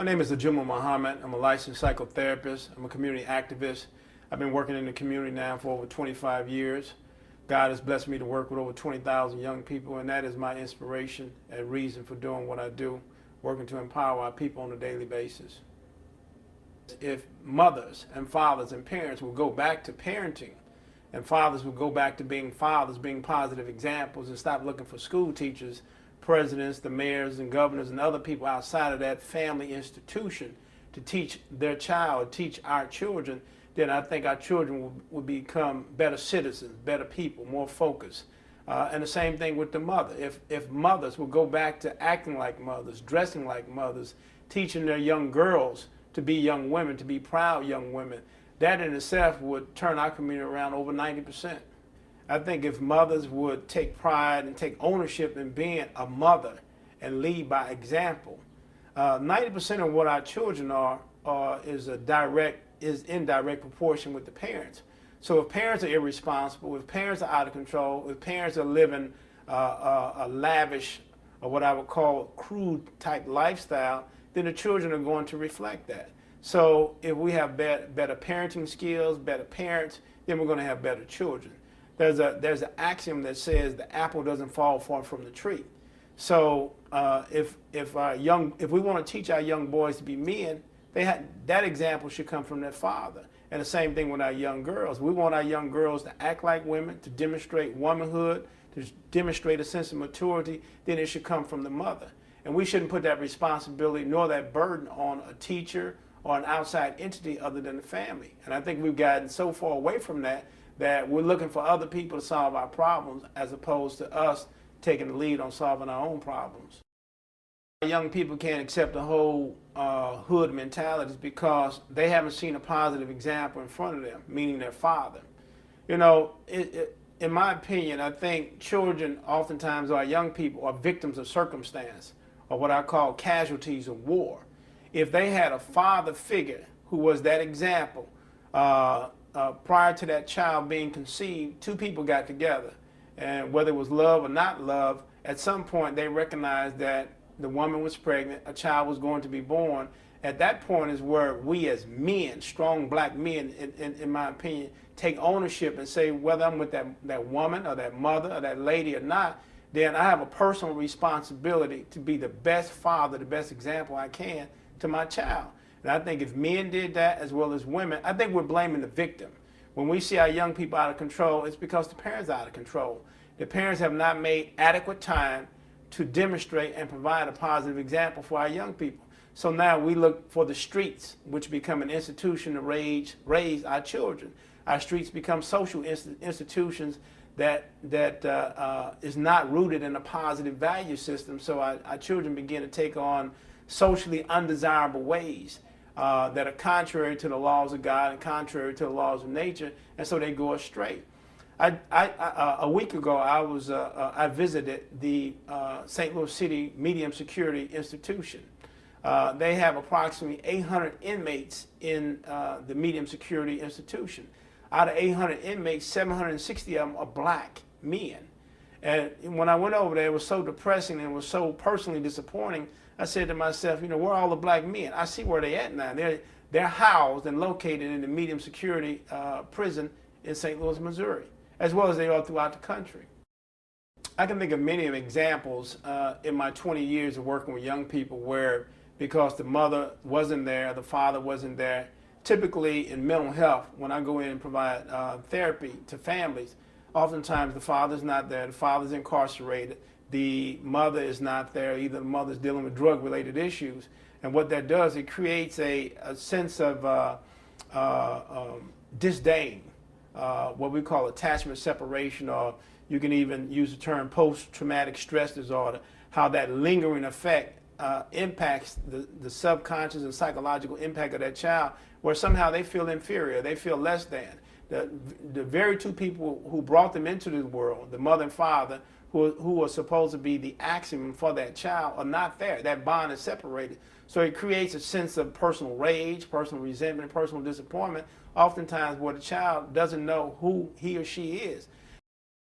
My name is Ajuma Muhammad. I'm a licensed psychotherapist. I'm a community activist. I've been working in the community now for over 25 years. God has blessed me to work with over 20,000 young people, and that is my inspiration and reason for doing what I do, working to empower our people on a daily basis. If mothers and fathers and parents will go back to parenting, and fathers will go back to being fathers, being positive examples, and stop looking for school teachers, presidents, the mayors and governors and other people outside of that family institution to teach their child, teach our children, then I think our children will become better citizens, better people, more focused. And the same thing with the mother. If mothers will go back to acting like mothers, dressing like mothers, teaching their young girls to be young women, to be proud young women, that in itself would turn our community around over 90%. I think if mothers would take pride and take ownership in being a mother and lead by example, 90% of what our children are is in direct proportion with the parents. So if parents are irresponsible, if parents are out of control, if parents are living a lavish or what I would call crude type lifestyle, then the children are going to reflect that. So if we have better parenting skills, better parents, then we're going to have better children. There's an axiom that says the apple doesn't fall far from the tree. So if we want to teach our young boys to be men, that example should come from their father. And the same thing with our young girls. We want our young girls to act like women, to demonstrate womanhood, to demonstrate a sense of maturity. Then it should come from the mother. And we shouldn't put that responsibility nor that burden on a teacher or an outside entity other than the family. And I think we've gotten so far away from that we're looking for other people to solve our problems as opposed to us taking the lead on solving our own problems. Young people can't accept the whole hood mentality because they haven't seen a positive example in front of them, meaning their father. You know, in my opinion, I think children oftentimes, or young people, are victims of circumstance, or what I call casualties of war. If they had a father figure who was that example, prior to that child being conceived, two people got together, and whether it was love or not love, at some point they recognized that the woman was pregnant, a child was going to be born. At that point is where we as men, strong black men, in my opinion, take ownership and say whether I'm with that woman or that mother or that lady or not, then I have a personal responsibility to be the best father, the best example I can to my child. And I think if men did that as well as women, I think we're blaming the victim. When we see our young people out of control, it's because the parents are out of control. The parents have not made adequate time to demonstrate and provide a positive example for our young people. So now we look for the streets, which become an institution to raise our children. Our streets become social institutions that is not rooted in a positive value system. So our children begin to take on socially undesirable ways that are contrary to the laws of God and contrary to the laws of nature, and so they go astray. A week ago, I visited the St. Louis City Medium Security Institution. They have approximately 800 inmates in the Medium Security Institution. Out of 800 inmates, 760 of them are black men. And when I went over there, it was so depressing and it was so personally disappointing. I said to myself, you know, where are all the black men? I see where they're at now. They're housed and located in the medium security prison in St. Louis, Missouri, as well as they are throughout the country. I can think of many examples in my 20 years of working with young people where, because the mother wasn't there, the father wasn't there, typically in mental health, when I go in and provide therapy to families, oftentimes the father's not there, the father's incarcerated, the mother is not there, either the mother's dealing with drug-related issues. And what that does, it creates a sense of disdain, what we call attachment separation, or you can even use the term post-traumatic stress disorder, how that lingering effect impacts the subconscious and psychological impact of that child, where somehow they feel inferior, they feel less than. The very two people who brought them into this world, the mother and father, who are supposed to be the axiom for that child, are not there. That bond is separated. So it creates a sense of personal rage, personal resentment, personal disappointment, oftentimes where the child doesn't know who he or she is.